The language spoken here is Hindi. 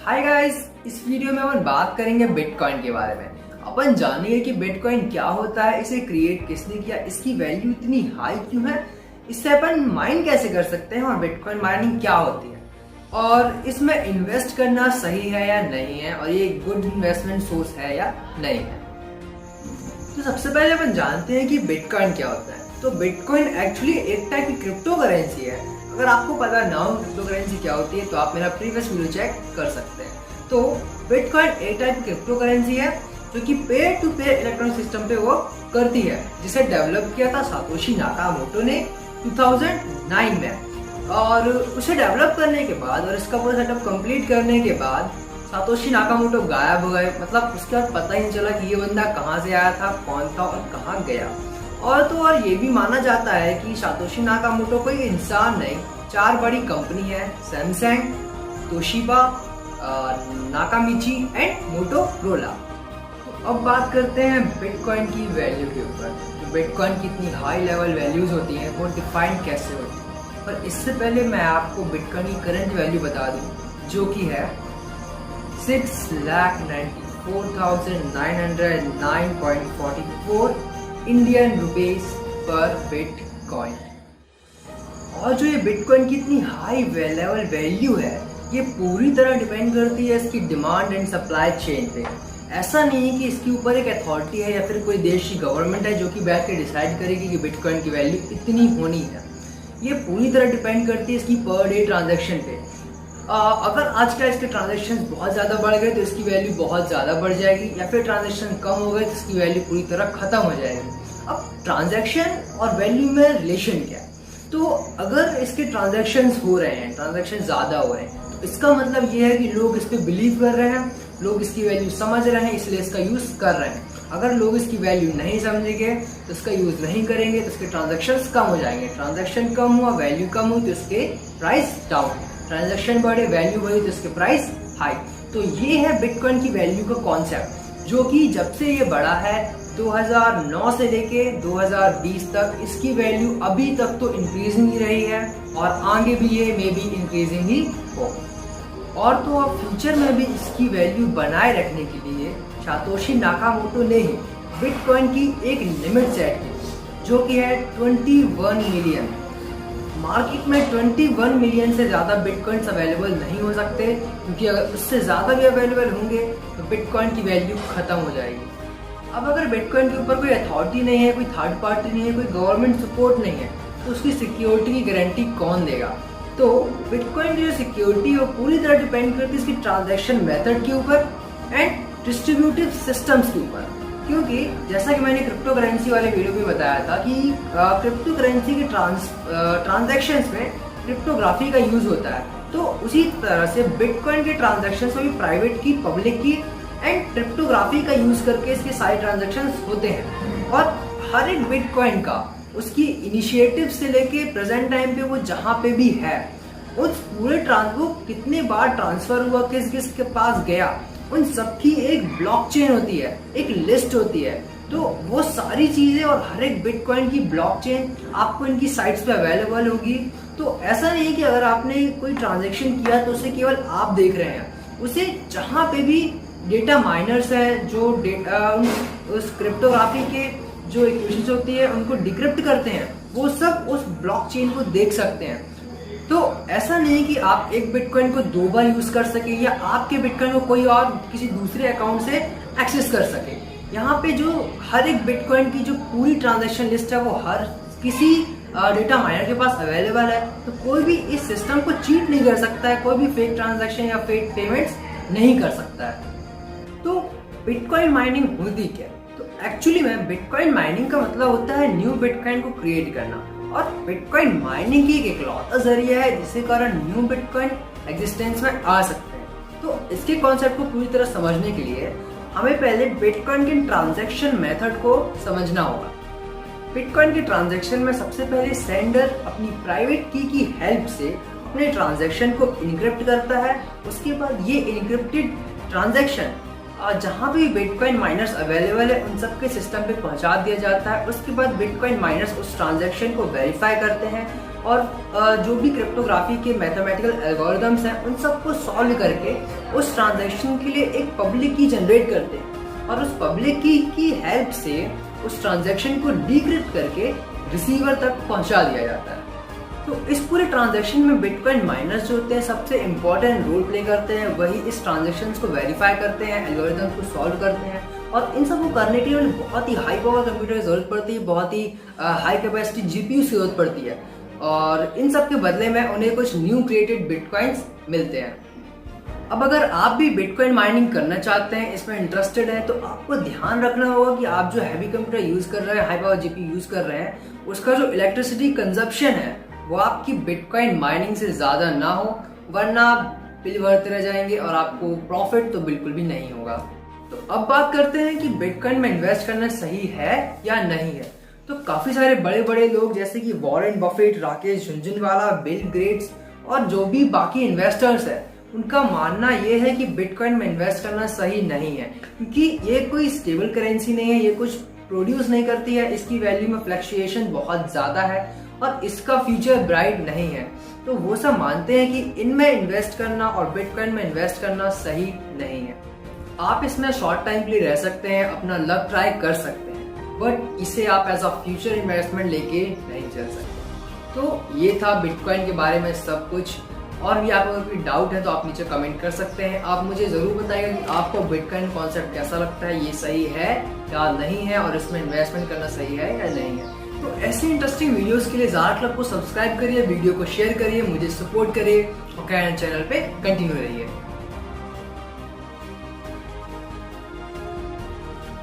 हाय गाइस, इस वीडियो में अपन बात करेंगे बिटकॉइन के बारे में। अपन जानेंगे कि बिटकॉइन क्या होता है, इसे क्रिएट किसने किया, इसकी वैल्यू इतनी हाई क्यों है, इससे अपन माइन कैसे कर सकते हैं और बिटकॉइन माइनिंग क्या होती है और इसमें इन्वेस्ट करना सही है या नहीं है और ये गुड इन्वेस्टमेंट सोर्स है या नहीं है। तो सबसे पहले अपन जानते हैं कि बिटकॉइन क्या होता है। तो बिटकॉइन एक्चुअली एक टाइप की क्रिप्टो करेंसी है। अगर आपको पता ना हो क्रिप्टो करेंसी क्या होती है तो आप मेरा प्रीवियस वीडियो चेक कर सकते हैं। तो बिटकॉइन एक टाइप की क्रिप्टो करेंसी है जो कि peer to peer electronic system पे वर्क करती है, जिसे डेवलप किया था सातोशी नाकामोटो ने 2009 में। और उसे डेवलप करने के बाद और इसका पूरा सेटअप कंप्लीट करने के बाद सातोशी नाकामोटो गायब हो गए। मतलब उसके बाद पता ही नहीं चला कि ये बंदा कहाँ से आया था, कौन था और कहाँ गया। और ये भी माना जाता है कि सातोशी नाकामोटो कोई इंसान नहीं, 4 बड़ी कंपनी है, सैमसंग, तोशिबा, नाकामिची एंड मोटोरोला। तो अब बात करते हैं बिटकॉइन की वैल्यू के ऊपर। तो बिटकॉइन की इतनी हाई लेवल वैल्यूज होती हैं, वो डिफाइन कैसे होती है। पर इससे पहले मैं आपको बिटकॉइन की करंट वैल्यू बता दूं, जो कि है 6,94,909.44 इंडियन रुपीस पर बिटकॉइन। और जो ये बिटकॉइन की इतनी हाई लेवल वैल्यू है, ये पूरी तरह डिपेंड करती है इसकी डिमांड एंड सप्लाई चेन पे। ऐसा नहीं है कि इसके ऊपर एक अथॉरिटी है या फिर कोई देश की गवर्नमेंट है जो कि बैठ के डिसाइड करेगी कि बिटकॉइन की वैल्यू इतनी होनी है। ये पूरी तरह डिपेंड करती है इसकी पर डे ट्रांजैक्शन पे। अगर आज का इसके ट्रांजैक्शन बहुत ज़्यादा बढ़ गए तो इसकी वैल्यू बहुत ज़्यादा बढ़ जाएगी, या फिर ट्रांजैक्शन कम हो गए तो इसकी वैल्यू पूरी तरह खत्म हो जाएगी। अब ट्रांजैक्शन और वैल्यू में रिलेशन क्या है? तो अगर इसके ट्रांजैक्शंस हो रहे हैं, ट्रांजैक्शन ज़्यादा हो रहे हैं, तो इसका मतलब ये है कि लोग इस पर बिलीव कर रहे हैं, लोग इसकी वैल्यू समझ रहे हैं, इसलिए इसका यूज़ कर रहे हैं। अगर लोग इसकी वैल्यू नहीं समझेंगे तो इसका यूज़ नहीं करेंगे तो इसके ट्रांजैक्शंस कम हो जाएंगे। ट्रांजैक्शन कम हुआ, वैल्यू कम हुई तो इसके प्राइस डाउन। ट्रांजैक्शन बढ़े, वैल्यू बढ़ी तो इसके प्राइस हाई। तो ये है बिटकॉइन की वैल्यू का कॉन्सेप्ट, जो कि जब से ये बढ़ा है 2009 से लेके 2020 तक, इसकी वैल्यू अभी तक तो इंक्रीजिंग ही रही है और आगे भी ये मे बी इंक्रीजिंग ही हो। और तो अब फ्यूचर में भी इसकी वैल्यू बनाए रखने के लिए सातोशी नाकामोटो ने ही बिटकॉइन की एक लिमिट सेट की, जो कि है 21 मिलियन। मार्केट में 21 मिलियन से ज़्यादा बिटकॉइंस अवेलेबल नहीं हो सकते, क्योंकि अगर उससे ज़्यादा भी अवेलेबल होंगे तो बिटकॉइन की वैल्यू खत्म हो जाएगी। अब अगर बिटकॉइन के ऊपर कोई अथॉरिटी नहीं है, कोई थर्ड पार्टी नहीं है, कोई गवर्नमेंट सपोर्ट नहीं है, तो उसकी सिक्योरिटी की गारंटी कौन देगा? तो बिटकॉइन की जो सिक्योरिटी है वो पूरी तरह डिपेंड करती है इसकी ट्रांजैक्शन मेथड के ऊपर एंड डिस्ट्रीब्यूटिव सिस्टम्स के ऊपर। क्योंकि जैसा कि मैंने क्रिप्टो करेंसी वाले वीडियो में बताया था कि क्रिप्टो करेंसी के ट्रांजैक्शंस में क्रिप्टोग्राफी का यूज होता है, तो उसी तरह से बिटकॉइन के ट्रांजैक्शंस में भी प्राइवेट की, पब्लिक की एंड क्रिप्टोग्राफी का यूज करके इसके सारे ट्रांजैक्शंस होते हैं। और हर एक बिटकॉइन का उसकी इनिशिएटिव से लेके प्रेजेंट टाइम पे वो जहाँ पे भी है, उस पूरे वो कितने बार ट्रांसफर हुआ, किस किस के पास गया, उन सबकी एक ब्लॉकचेन होती है, एक लिस्ट होती है। तो वो सारी चीजें और हर एक बिटकॉइन की ब्लॉकचेन आपको इनकी साइट्स पे अवेलेबल होगी। तो ऐसा नहीं कि अगर आपने कोई ट्रांजैक्शन किया तो उसे केवल आप देख रहे हैं, उसे जहाँ पे भी डेटा माइनर्स है जो डेटा उस क्रिप्टोग्राफी के जो इक्वेशंस होती है उनको डिक्रिप्ट करते हैं, वो सब उस ब्लॉकचेन को देख सकते हैं। तो ऐसा नहीं कि आप एक बिटकॉइन को 2 बार यूज कर सके या आपके बिटकॉइन को कोई और किसी दूसरे अकाउंट से एक्सेस कर सके। यहाँ पे जो हर एक बिटकॉइन की जो पूरी ट्रांजैक्शन लिस्ट है वो हर किसी डेटा माइनर के पास अवेलेबल है। तो कोई भी इस सिस्टम को चीट नहीं कर सकता है, कोई भी फेक ट्रांजैक्शन या फेक पेमेंट्स नहीं कर सकता है। तो बिटकॉइन माइनिंग होती क्या? तो एक्चुअली में बिटकॉइन माइनिंग का मतलब होता है न्यू बिटकॉइन को क्रिएट करना, और बिटकॉइन माइनिंग की एक इकलौता जरिया है जिसके कारण न्यू बिटकॉइन एग्जिस्टेंस में आ सकते हैं। तो इसके कॉन्सेप्ट को पूरी तरह समझने के लिए हमें पहले बिटकॉइन के ट्रांजैक्शन मेथड को समझना होगा। बिटकॉइन के ट्रांजैक्शन में सबसे पहले सेंडर अपनी प्राइवेट की हेल्प से अपने ट्रांजैक्शन को इनक्रिप्ट करता है। उसके बाद ये इनक्रिप्टेड ट्रांजैक्शन जहाँ भी बिटकॉइन माइनर्स अवेलेबल है उन सबके सिस्टम पे पहुँचा दिया जाता है। उसके बाद बिटकॉइन माइनर्स उस ट्रांजैक्शन को वेरीफाई करते हैं और जो भी क्रिप्टोग्राफी के मैथमेटिकल एल्गोरिदम्स हैं उन सबको सॉल्व करके उस ट्रांजैक्शन के लिए एक पब्लिक की जनरेट करते हैं और उस पब्लिक की हेल्प से उस ट्रांजैक्शन को डिक्रिप्ट करके रिसीवर तक पहुंचा दिया जाता है। तो इस पूरे ट्रांजैक्शन में बिटकॉइन माइनर्स जो होते हैं सबसे इंपॉर्टेंट रोल प्ले करते हैं। वही इस ट्रांजैक्शन को वेरीफाई करते हैं, एल्गोरिथम को सॉल्व करते हैं और इन सब को करने के लिए बहुत ही हाई पावर कंप्यूटर की जरूरत पड़ती है, बहुत ही हाई कैपेसिटी जीपीयू की जरूरत पड़ती है और इन सब के बदले में उन्हें कुछ न्यू क्रिएटेड बिटकॉइंस मिलते हैं। अब अगर आप भी बिटकॉइन माइनिंग करना चाहते हैं, इसमें इंटरेस्टेड हैं, तो आपको ध्यान रखना होगा कि आप जो हैवी कंप्यूटर यूज कर रहे हैं, हाई पावर जीपीयू यूज कर रहे हैं, उसका जो इलेक्ट्रिसिटी कंजप्शन है वो आपकी बिटकॉइन माइनिंग से ज्यादा ना हो, वरना आप बिल भरते रह जाएंगे और आपको प्रॉफिट तो बिल्कुल भी नहीं होगा। तो अब बात करते हैं कि बिटकॉइन में इन्वेस्ट करना सही है या नहीं है। तो काफी सारे बड़े बड़े लोग जैसे कि Warren Buffett, Rakesh Jhunjhunwala, Bill Gates और जो भी बाकी इन्वेस्टर्स है, उनका मानना यह है कि बिटकॉइन में इन्वेस्ट करना सही नहीं है, क्योंकि ये कोई स्टेबल करेंसी नहीं है, ये कुछ प्रोड्यूस नहीं करती है, इसकी वैल्यू में फ्लक्चुएशन बहुत ज्यादा है और इसका फ्यूचर ब्राइट नहीं है। तो वो सब मानते हैं कि इनमें इन्वेस्ट करना और बिटकॉइन में इन्वेस्ट करना सही नहीं है। आप इसमें शॉर्ट टाइम के लिए रह सकते हैं, अपना लक ट्राई कर सकते हैं, बट इसे आप एज अ फ्यूचर इन्वेस्टमेंट लेके नहीं चल सकते। तो ये था बिटकॉइन के बारे में सब कुछ। और भी आपको कोई डाउट है तो आप नीचे कमेंट कर सकते हैं। आप मुझे जरूर बताइएगा कि आपको बिटकॉइन कॉन्सेप्ट कैसा लगता है, ये सही है या नहीं है और इसमें इन्वेस्टमेंट करना सही है या नहीं है। तो ऐसे इंटरेस्टिंग वीडियोस के लिए ज़ारा क्लब को सब्सक्राइब करिए, वीडियो को शेयर करिए, मुझे सपोर्ट करिए और चैनल पे कंटिन्यू रहिए।